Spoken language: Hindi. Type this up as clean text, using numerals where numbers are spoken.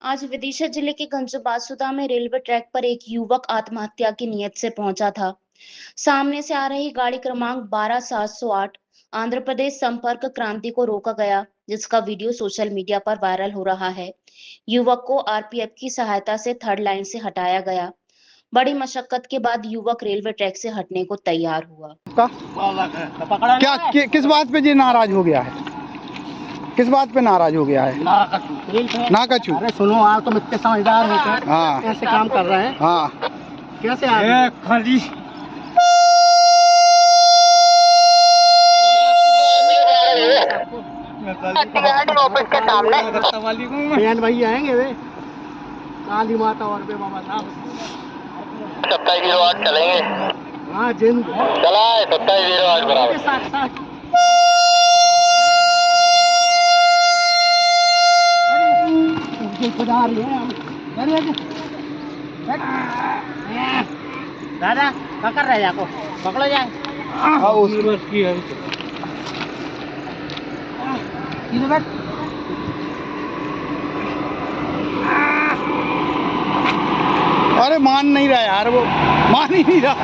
आज विदिशा जिले के गंजबासुदा में रेलवे ट्रैक पर एक युवक आत्महत्या की नीयत से पहुंचा था। सामने से आ रही गाड़ी क्रमांक 12708 आंध्र प्रदेश संपर्क क्रांति को रोका गया, जिसका वीडियो सोशल मीडिया पर वायरल हो रहा है। युवक को आरपीएफ की सहायता से थर्ड लाइन से हटाया गया। बड़ी मशक्कत के बाद युवक रेलवे ट्रैक से हटने को तैयार हुआ। किस बात पे जी नाराज हो गया है? किस बात पे नाराज हो गया है? नाकचू। अरे सुनो, आप तुम इतने समझदार होकर ऐसे काम कर रहे हैं। हाँ, कैसे खाली भाई आएंगे वे काली माता और बे बाबा साहब 2708 चलेंगे। हाँ जिंद चला है 2708 बराबर। साथ साथ खुदा रही है दादा पकड़ रहे जाको पकड़ो जाए। अरे मान नहीं रहा यार, वो मान ही नहीं रहा।